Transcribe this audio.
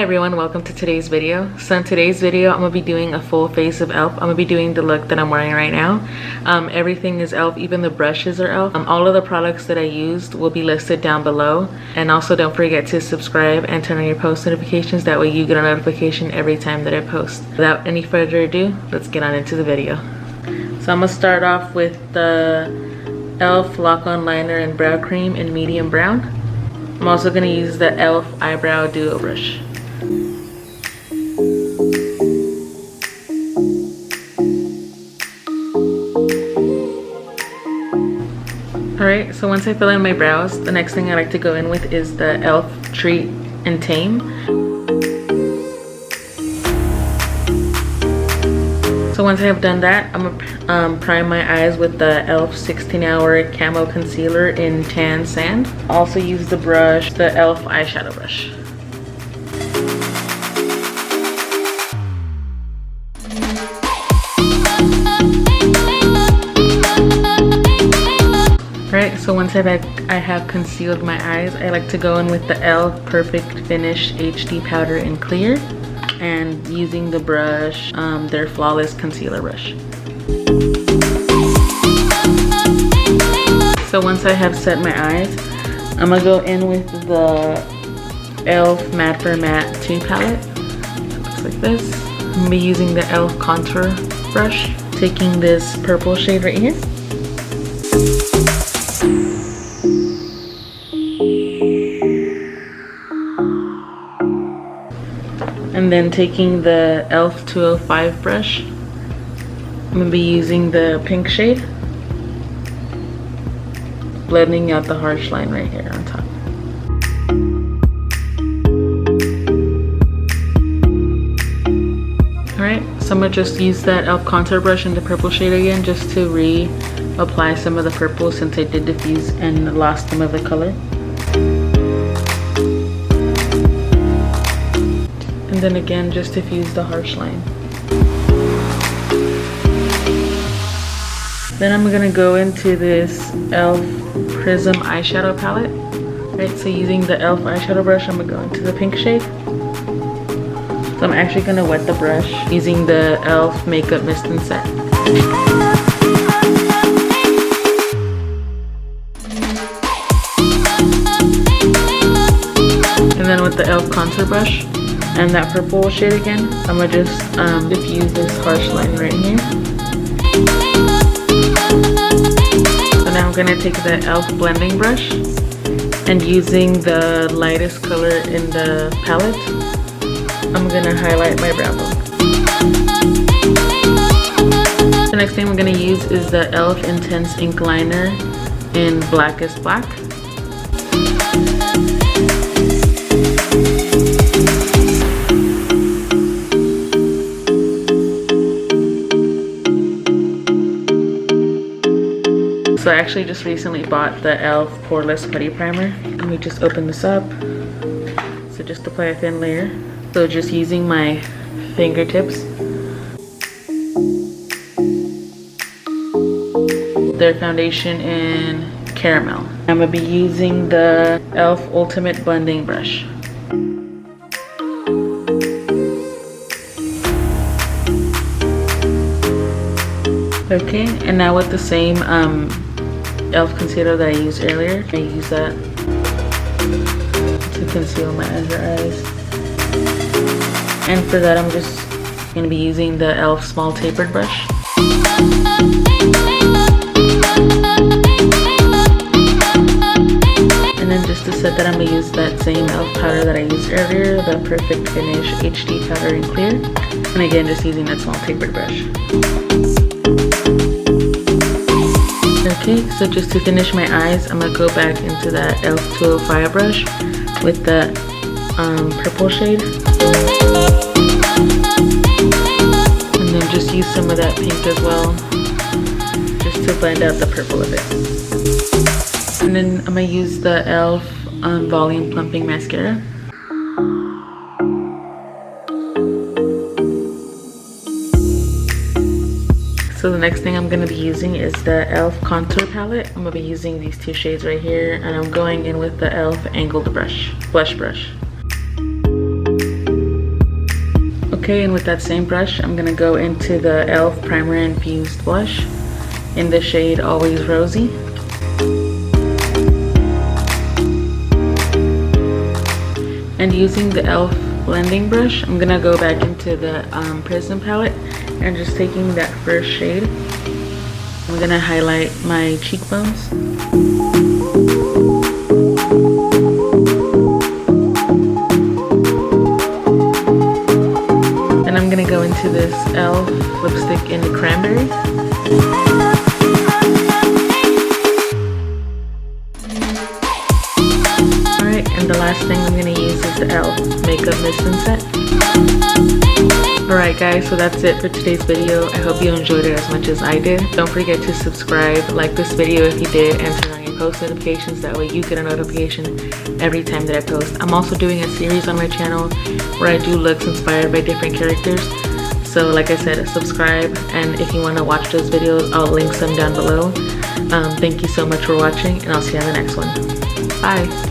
Hi everyone, welcome to today's video. So in today's video, I'm going to be doing a full face of e.l.f. I'm going to be doing the look that I'm wearing right now. Everything is e.l.f., even the brushes are e.l.f. All of the products that I used will be listed down below. And also don't forget to subscribe and turn on your post notifications. That way you get a notification every time that I post. Without any further ado, let's get on into the video. So I'm going to start off with the e.l.f. Lock-On Liner and Brow Cream in medium brown. I'm also going to use the e.l.f. Eyebrow Duo Brush. Alright, so once I fill in my brows, the next thing I like to go in with is the e.l.f. Treat and Tame. So once I have done that, I'm going to prime my eyes with the e.l.f. 16-Hour Camo Concealer in Tan Sand. I also use the brush, the e.l.f. Eyeshadow Brush. Alright, so once I have concealed my eyes, I like to go in with the e.l.f. Perfect Finish HD Powder in Clear and using the brush, their Flawless Concealer Brush. So once I have set my eyes, I'm going to go in with the e.l.f. Matte for Matte 2 palette. It looks like this. I'm going to be using the e.l.f. Contour Brush, taking this purple shade right here. And then taking the e.l.f. 205 brush, I'm going to be using the pink shade, blending out the harsh line right here on top. Alright, so I'm going to just use that e.l.f. contour brush in the purple shade again just to reapply some of the purple since I did diffuse and lost some of the color. And then again, just diffuse the harsh line. Then I'm gonna go into this e.l.f. Prism eyeshadow palette. Right, so using the e.l.f. eyeshadow brush, I'm gonna go into the pink shade. So I'm actually gonna wet the brush using the e.l.f. Makeup Mist and Set. And then with the e.l.f. contour brush and that purple shade again, I'm gonna just diffuse this harsh line right here. So now I'm gonna take the e.l.f. blending brush and using the lightest color in the palette, I'm gonna highlight my brow bone. The next thing I'm gonna use is the e.l.f. Intense Ink Liner in Blackest Black. So I actually just recently bought the e.l.f. Poreless Putty Primer. Let me just open this up. So just apply a thin layer. So just using my fingertips. Their foundation in Caramel. I'm going to be using the e.l.f. Ultimate Blending Brush. Okay, and now with the same e.l.f. concealer that I used earlier, I use that to conceal my under eyes. And for that, I'm just going to be using the e.l.f. Small Tapered Brush. And then just to set that, I'm going to use that same e.l.f. powder that I used earlier, the Perfect Finish HD Powder in Clear. And again, just using that Small Tapered Brush. Okay, so just to finish my eyes, I'm going to go back into that e.l.f. 205 brush with the purple shade. And then just use some of that pink as well, just to blend out the purple a bit. And then I'm going to use the e.l.f. Volume Plumping Mascara. So the next thing I'm going to be using is the e.l.f. Contour Palette. I'm going to be using these two shades right here, and I'm going in with the e.l.f. Angled Brush, Blush Brush. Okay, and with that same brush, I'm gonna go into the e.l.f. Primer Infused Blush in the shade Always Rosy. And using the e.l.f. blending brush, I'm gonna go back into the Prism palette and just taking that first shade, I'm gonna highlight my cheekbones. And I'm gonna go into this e.l.f. lipstick in the Cranberry. And the last thing I'm going to use is the e.l.f. Makeup Mist and Set. Alright guys, so that's it for today's video. I hope you enjoyed it as much as I did. Don't forget to subscribe, like this video if you did, and turn on your post notifications. That way you get a notification every time that I post. I'm also doing a series on my channel where I do looks inspired by different characters. So like I said, subscribe, and if you want to watch those videos, I'll link some down below. Thank you so much for watching, and I'll see you on the next one. Bye!